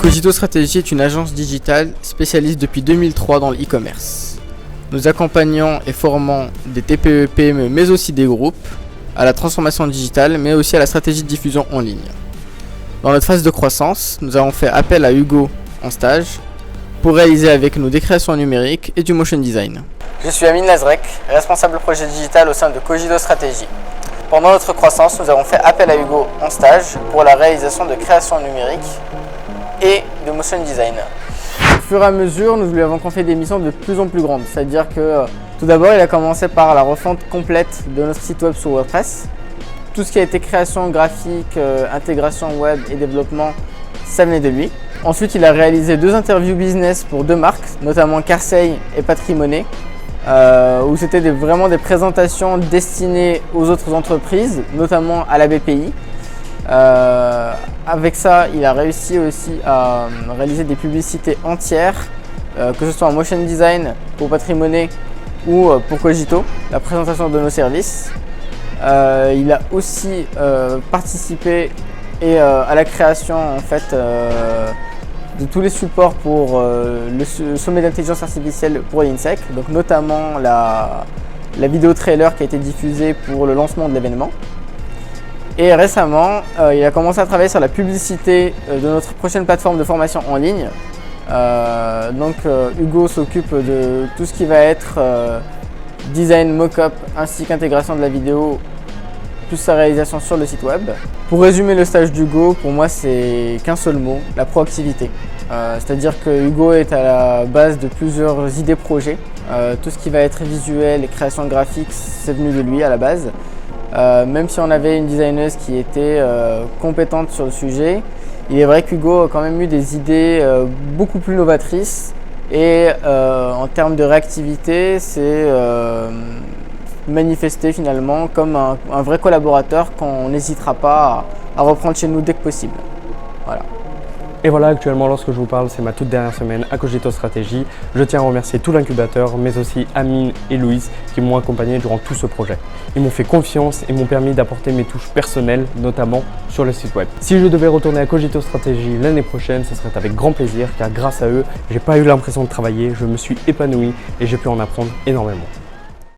Cogito Stratégie est une agence digitale spécialiste depuis 2003 dans le e-commerce. Nous accompagnons et formons des TPE, PME mais aussi des groupes à la transformation digitale mais aussi à la stratégie de diffusion en ligne. Dans notre phase de croissance, nous avons fait appel à Hugo en stage pour réaliser avec nous des créations numériques et du motion design. Je suis Amine Lazrek, responsable projet digital au sein de Cogito Stratégie. Pendant notre croissance, nous avons fait appel à Hugo en stage pour la réalisation de créations numériques et de motion design. Au fur et à mesure, nous lui avons confié des missions de plus en plus grandes. C'est-à-dire que tout d'abord, il a commencé par la refonte complète de notre site web sur WordPress. Tout ce qui a été création graphique, intégration web et développement, ça venait de lui. Ensuite, il a réalisé 2 interviews business pour 2 marques, notamment Carseil et Patrimoine, où c'était vraiment des présentations destinées aux autres entreprises, notamment à la BPI. Avec ça, il a réussi aussi à réaliser des publicités entières, que ce soit en motion design pour Patrimoine ou pour Cogito, la présentation de nos services. Il a aussi participé à la création en fait, de tous les supports pour le sommet d'intelligence artificielle pour l'INSEC, donc notamment la vidéo trailer qui a été diffusée pour le lancement de l'événement. Et récemment, il a commencé à travailler sur la publicité de notre prochaine plateforme de formation en ligne. Hugo s'occupe de tout ce qui va être design, mock-up ainsi qu'intégration de la vidéo, plus sa réalisation sur le site web. Pour résumer le stage d'Hugo, pour moi c'est qu'un seul mot, la proactivité. C'est-à-dire que Hugo est à la base de plusieurs idées projets. Tout ce qui va être visuel et création graphique, c'est venu de lui à la base. Même si on avait une designeuse qui était compétente sur le sujet, il est vrai qu'Hugo a quand même eu des idées beaucoup plus novatrices et en termes de réactivité, c'est manifesté finalement comme un vrai collaborateur qu'on n'hésitera pas à reprendre chez nous dès que possible. Voilà. Et voilà, actuellement, lorsque je vous parle, c'est ma toute dernière semaine à Cogito Stratégie. Je tiens à remercier tout l'incubateur, mais aussi Amine et Louise qui m'ont accompagné durant tout ce projet. Ils m'ont fait confiance et m'ont permis d'apporter mes touches personnelles, notamment sur le site web. Si je devais retourner à Cogito Stratégie l'année prochaine, ce serait avec grand plaisir, car grâce à eux, j'ai pas eu l'impression de travailler, je me suis épanoui et j'ai pu en apprendre énormément.